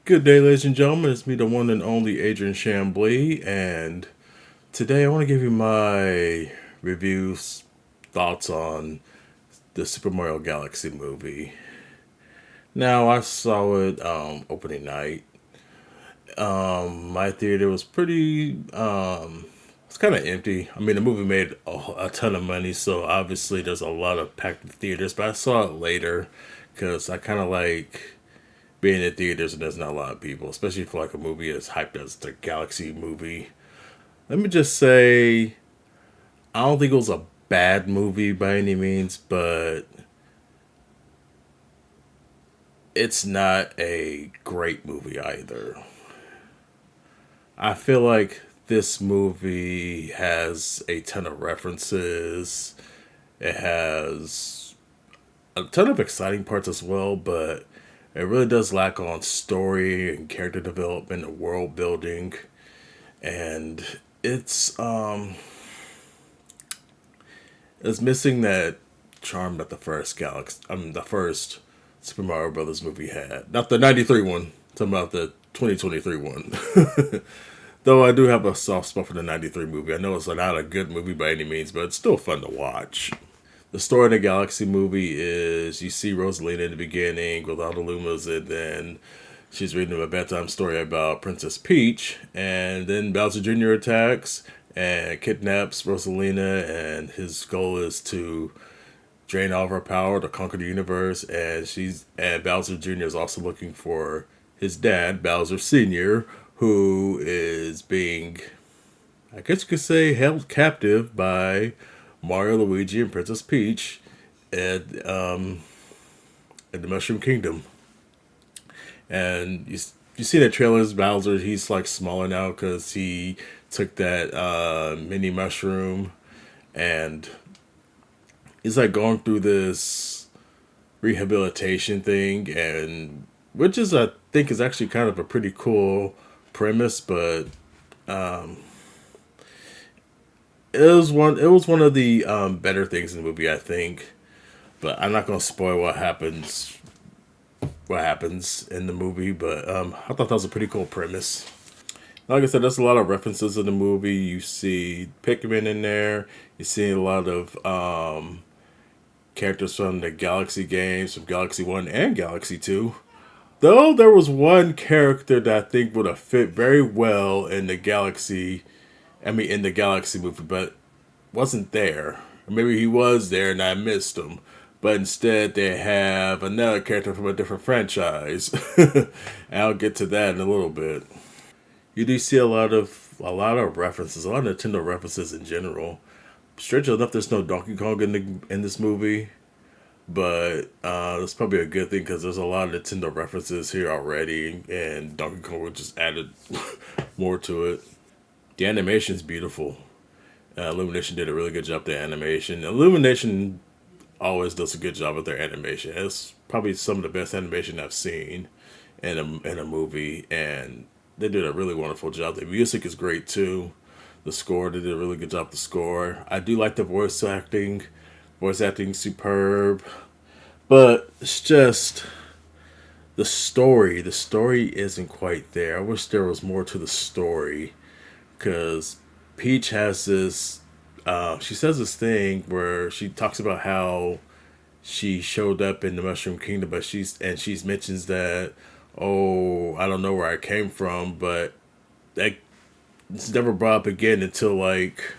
Good day, ladies and gentlemen. It's me, the one and only Adrian Chambly, and today I want to give you my reviews, thoughts on the Super Mario Galaxy movie. Now, I saw it opening night. My theater was it's kind of empty. I mean, the movie made a ton of money, so obviously there's a lot of packed theaters. But I saw it later because I kind of like being in theaters and there's not a lot of people, especially for like a movie as hyped as the Galaxy movie. Let me just say, I don't think it was a bad movie by any means, but it's not a great movie either. I feel like this movie has a ton of references. It has a ton of exciting parts as well, but it really does lack on story and character development and world building. And it's um it's missing that charm that the first the first Super Mario Brothers movie had. Not the '93 one. I'm talking about the 2023 one. Though I do have a soft spot for the '93 movie. I know it's not a good movie by any means, but it's still fun to watch. The story of the Galaxy movie is you see Rosalina in the beginning with all the Lumas, and then she's reading a bedtime story about Princess Peach, and then Bowser Jr. attacks and kidnaps Rosalina, and his goal is to drain all of her power to conquer the universe. And Bowser Jr. is also looking for his dad, Bowser Sr., who is being, I guess you could say, held captive by Mario, Luigi, and Princess Peach at the Mushroom Kingdom. And you see the trailers, Bowser, he's like smaller now because he took that mini mushroom, and he's like going through this rehabilitation thing, and which is I think is actually kind of a pretty cool premise, but it was one of the better things in the movie, I think. But I'm not gonna spoil what happens in the movie, but I thought that was a pretty cool premise. Like I said, there's a lot of references in the movie. You see Pikmin in there. You see a lot of characters from the Galaxy games, from Galaxy 1 and Galaxy 2. Though there was one character that I think would have fit very well in in the Galaxy movie, but wasn't there. Or maybe he was there and I missed him. But instead, they have another character from a different franchise. And I'll get to that in a little bit. You do see a lot of references, a lot of Nintendo references in general. Strange enough, there's no Donkey Kong in this movie, but that's probably a good thing because there's a lot of Nintendo references here already, and Donkey Kong just added more to it. The animation's beautiful. Illumination did a really good job with the animation. Illumination always does a good job with their animation. It's probably some of the best animation I've seen in a movie, and they did a really wonderful job. The music is great too. The score, they did a really good job with the score. I do like the voice acting. Voice acting superb. But it's just the story. The story isn't quite there. I wish there was more to the story. Because Peach has this she says this thing where she talks about how she showed up in the Mushroom Kingdom, but she's mentions that, oh, I don't know where I came from, but that it's never brought up again until like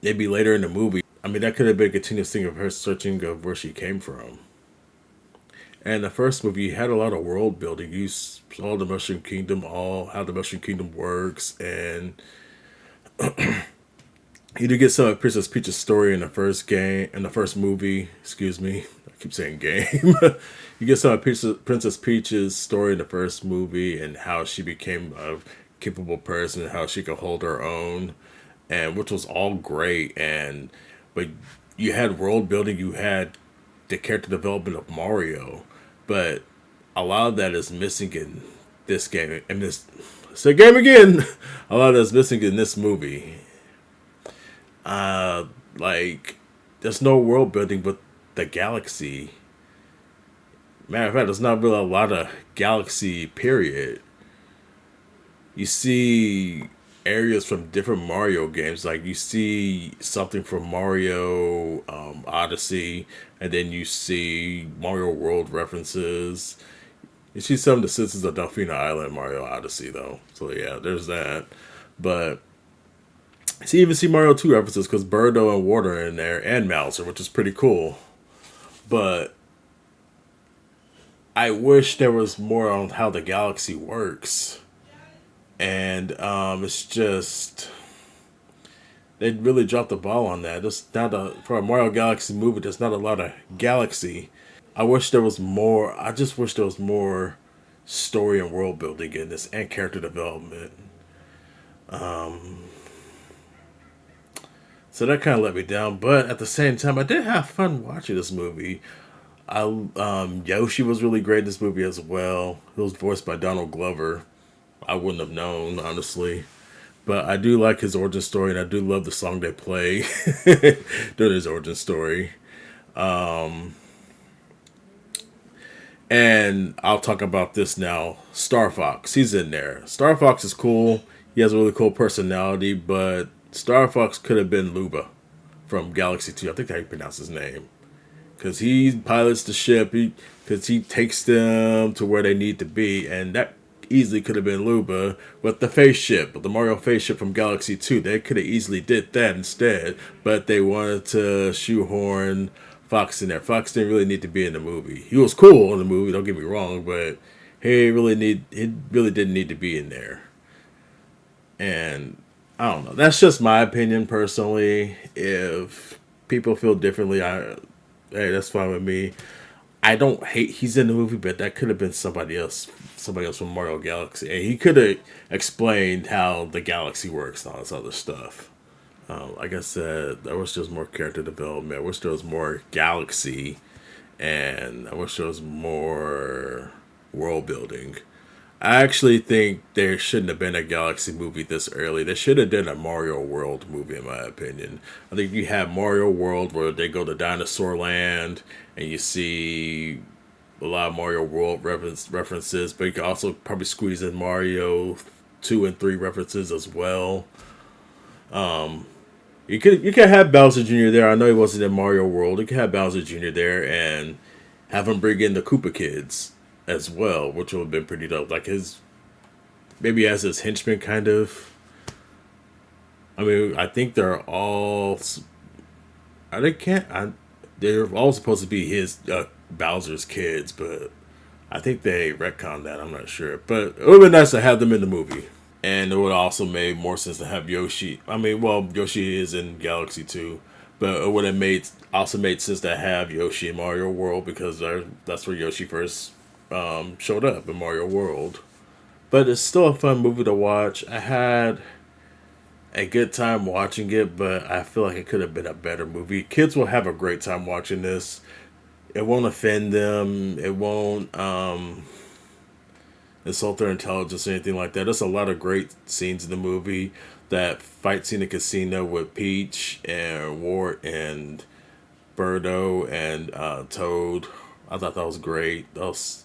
maybe later in the movie. I mean, that could have been a continuous thing of her searching of where she came from. And the first movie had a lot of world building. You saw the Mushroom Kingdom, all how the Mushroom Kingdom works, and you do get some of Princess Peach's story in the first game, in the first movie. Excuse me, I keep saying game. You get some of Princess Peach's story in the first movie and how she became a capable person and how she could hold her own, and which was all great. And but you had world building, you had the character development of Mario, but a lot of that is missing in this game. And this say game again, a lot of that's missing in this movie. Like there's no world building with the galaxy. Matter of fact, there's not really a lot of Galaxy, period. You see areas from different Mario games. Like you see something from Mario Odyssey, and then you see Mario World references. You see some of the citizens of Delfino Island, Mario Odyssey, though. So yeah, there's that. But you even see Mario 2 references because Birdo and Water are in there, and Mouser, which is pretty cool. But I wish there was more on how the galaxy works. And it's just they really dropped the ball on that. Just not for a Mario Galaxy movie. There's not a lot of galaxy. I wish there was more. I just wish there was more story and world building in this and character development. So that kind of let me down. But at the same time, I did have fun watching this movie. I Yoshi was really great in this movie as well. It was voiced by Donald Glover. I wouldn't have known, honestly. But I do like his origin story, and I do love the song they play during his origin story. And I'll talk about this now. Star Fox, he's in there. Star Fox is cool. He has a really cool personality, but Star Fox could have been Luba from Galaxy 2. I think that's how you pronounce his name. Because he pilots the ship, because he takes them to where they need to be, and that easily could have been Luba with the face ship, with the Mario face ship from Galaxy 2. They could have easily did that instead, but they wanted to shoehorn Fox in there. Fox didn't really need to be in the movie. He was cool in the movie, don't get me wrong, but he really didn't need to be in there. And I don't know. That's just my opinion personally. If people feel differently, hey, that's fine with me. I don't hate he's in the movie, but that could have been somebody else from Mario Galaxy, and he could have explained how the galaxy works and all this other stuff. Like I said, I wish there was more character development. I wish there was more galaxy, and I wish there was more world building. I actually think there shouldn't have been a Galaxy movie this early. They should have done a Mario World movie, in my opinion. I think you have Mario World where they go to Dinosaur Land and you see a lot of Mario World references, but you can also probably squeeze in Mario 2 and 3 references as well. You could have Bowser Jr. there. I know he wasn't in Mario World. You could have Bowser Jr. there and have him bring in the Koopa kids as well, which would have been pretty dope. Like maybe as his henchman, kind of. I mean, I think they're all. I they can't. They're all supposed to be his Bowser's kids, but I think they retconned that. I'm not sure, but it would have been nice to have them in the movie. And it would also made more sense to have Yoshi. I mean, well, Yoshi is in Galaxy 2, but it would have made sense to have Yoshi in Mario World because that's where Yoshi first showed up in Mario World. But it's still a fun movie to watch. I had a good time watching it, but I feel like it could have been a better movie. Kids will have a great time watching this. It won't offend them. It won't insult their intelligence or anything like that. There's a lot of great scenes in the movie. That fight scene in the casino with Peach and Wart and Birdo and Toad. I thought that was great. That was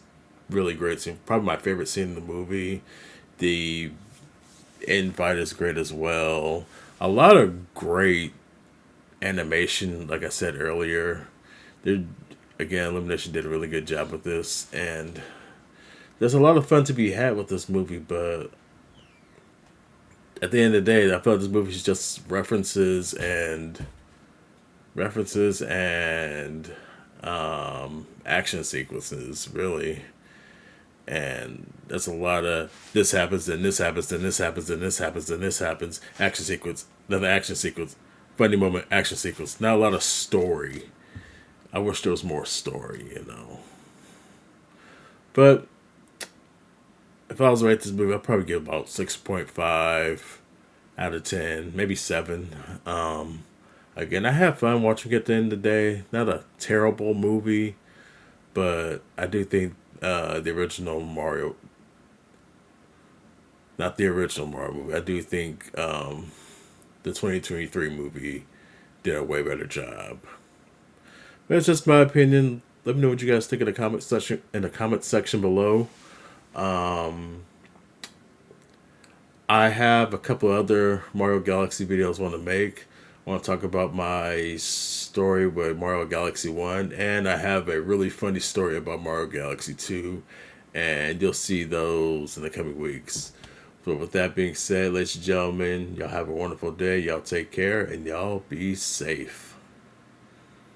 really great scene. Probably my favorite scene in the movie. The end fight is great as well. A lot of great animation, like I said earlier. Again, Illumination did a really good job with this, and there's a lot of fun to be had with this movie, but at the end of the day, I feel like this movie is just references and action sequences, really. And there's a lot of this happens, then this happens, then this happens, then this happens, then this happens. Action sequence, another action sequence, funny moment, action sequence. Not a lot of story. I wish there was more story. But if I was to rate this movie, I'd probably give about 6.5 out of 10, maybe 7. Again, I had fun watching it at the end of the day. Not a terrible movie, but I do think the original Mario, not the original Mario movie, I do think the 2023 movie did a way better job. But it's just my opinion. Let me know what you guys think in the comment section below. I have a couple other Mario Galaxy videos I want to make. I want to talk about my story with Mario Galaxy 1, and I have a really funny story about Mario Galaxy 2, and you'll see those in the coming weeks. But with that being said, ladies and gentlemen, y'all have a wonderful day. Y'all take care, and y'all be safe.